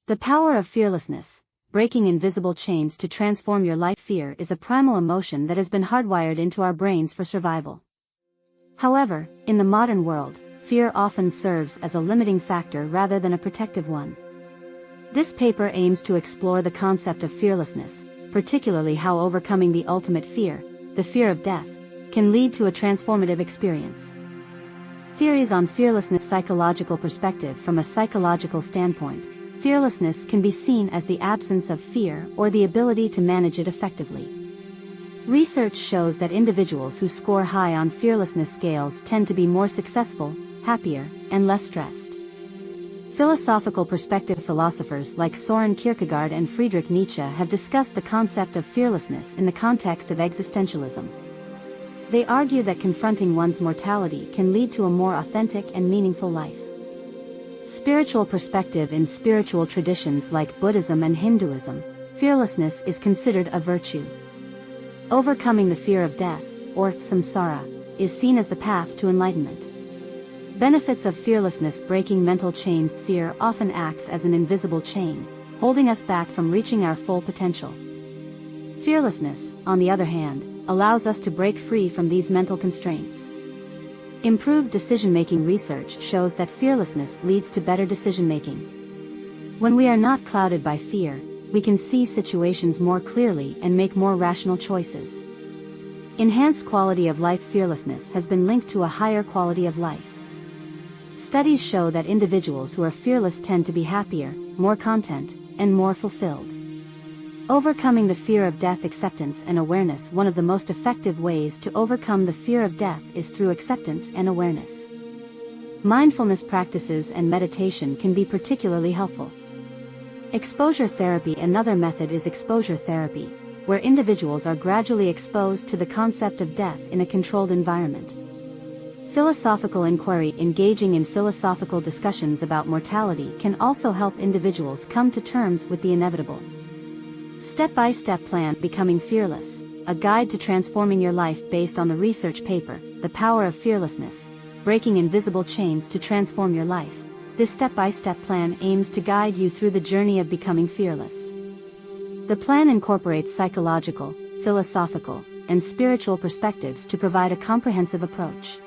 The power of fearlessness, breaking invisible chains to transform your life. Fear is a primal emotion that has been hardwired into our brains for survival. However, in the modern world, fear often serves as a limiting factor rather than a protective one. This paper aims to explore the concept of fearlessness, particularly how overcoming the ultimate fear, the fear of death, can lead to a transformative experience. Theories on fearlessness. Psychological perspective. From a psychological standpoint, fearlessness can be seen as the absence of fear or the ability to manage it effectively. Research shows that individuals who score high on fearlessness scales tend to be more successful, happier, and less stressed. Philosophical perspective. Philosophers like Soren Kierkegaard and Friedrich Nietzsche have discussed the concept of fearlessness in the context of existentialism. They argue that confronting one's mortality can lead to a more authentic and meaningful life. Spiritual perspective. In spiritual traditions like Buddhism and Hinduism, fearlessness is considered a virtue. Overcoming the fear of death, or samsara, is seen as the path to enlightenment. Benefits of fearlessness. Breaking mental chains. Fear often acts as an invisible chain, holding us back from reaching our full potential. Fearlessness, on the other hand, allows us to break free from these mental constraints. Improved decision-making. Research shows that fearlessness leads to better decision-making. When we are not clouded by fear, we can see situations more clearly and make more rational choices. Enhanced quality of life. Fearlessness has been linked to a higher quality of life. Studies show that individuals who are fearless tend to be happier, more content, and more fulfilled. Overcoming the fear of death. Acceptance and awareness. One of the most effective ways to overcome the fear of death is through acceptance and awareness. Mindfulness practices and meditation can be particularly helpful. Exposure therapy. Another method is exposure therapy, where individuals are gradually exposed to the concept of death in a controlled environment. Philosophical inquiry. Engaging in philosophical discussions about mortality can also help individuals come to terms with the inevitable. Step-by-step plan. Becoming fearless, a guide to transforming your life. Based on the research paper, The Power of Fearlessness, Breaking Invisible Chains to Transform Your Life. This step-by-step plan aims to guide you through the journey of becoming fearless. The plan incorporates psychological, philosophical, and spiritual perspectives to provide a comprehensive approach.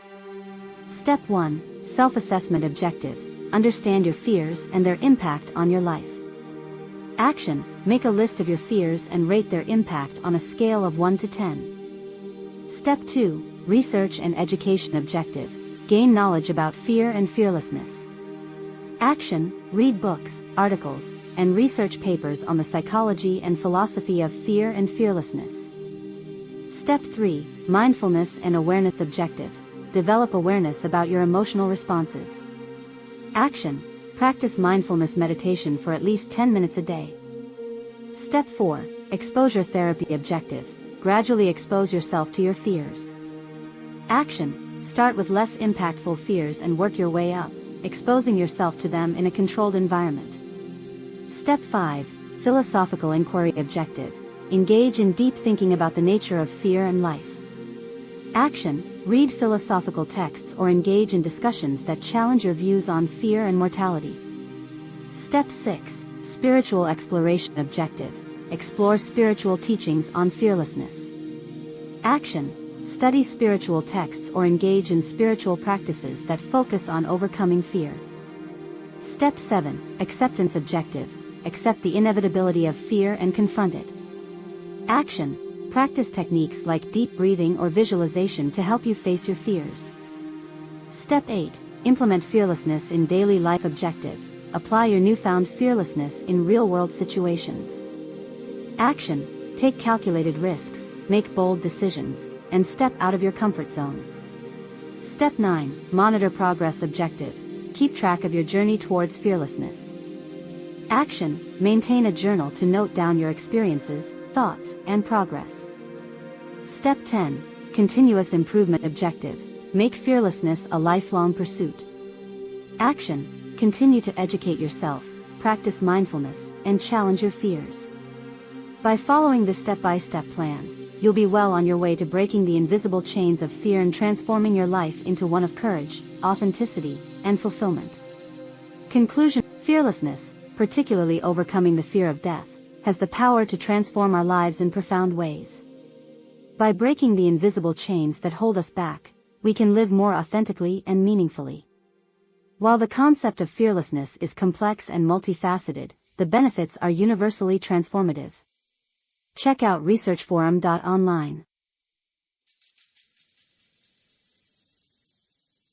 Step 1. Self-assessment. Objective: understand your fears and their impact on your life. Action: make a list of your fears and rate their impact on a scale of 1 to 10. Step 2. Research and education. Objective: gain knowledge about fear and fearlessness. Action: read books, articles, and research papers on the psychology and philosophy of fear and fearlessness. Step 3. Mindfulness and awareness. Objective: develop awareness about your emotional responses. Action: practice mindfulness meditation for at least 10 minutes a day. Step 4. Exposure therapy. Objective: gradually expose yourself to your fears. Action: start with less impactful fears and work your way up, exposing yourself to them in a controlled environment. Step 5. Philosophical inquiry. Objective: engage in deep thinking about the nature of fear and life. Action: read philosophical texts or engage in discussions that challenge your views on fear and mortality. Step 6. Spiritual exploration. Objective: explore spiritual teachings on fearlessness. Action: study spiritual texts or engage in spiritual practices that focus on overcoming fear. Step 7. Acceptance. Objective: accept the inevitability of fear and confront it. Action: practice techniques like deep breathing or visualization to help you face your fears. Step 8. Implement fearlessness in daily life. Objective: apply your newfound fearlessness in real-world situations. Action: take calculated risks, make bold decisions, and step out of your comfort zone. Step 9. Monitor progress. Objective: keep track of your journey towards fearlessness. Action: maintain a journal to note down your experiences, thoughts, and progress. Step 10. Continuous improvement. Objective: make fearlessness a lifelong pursuit. Action: continue to educate yourself, practice mindfulness, and challenge your fears. By following this step-by-step plan, you'll be well on your way to breaking the invisible chains of fear and transforming your life into one of courage, authenticity, and fulfillment. Conclusion: fearlessness, particularly overcoming the fear of death, has the power to transform our lives in profound ways. By breaking the invisible chains that hold us back, we can live more authentically and meaningfully. While the concept of fearlessness is complex and multifaceted, the benefits are universally transformative. Check out researchforum.online.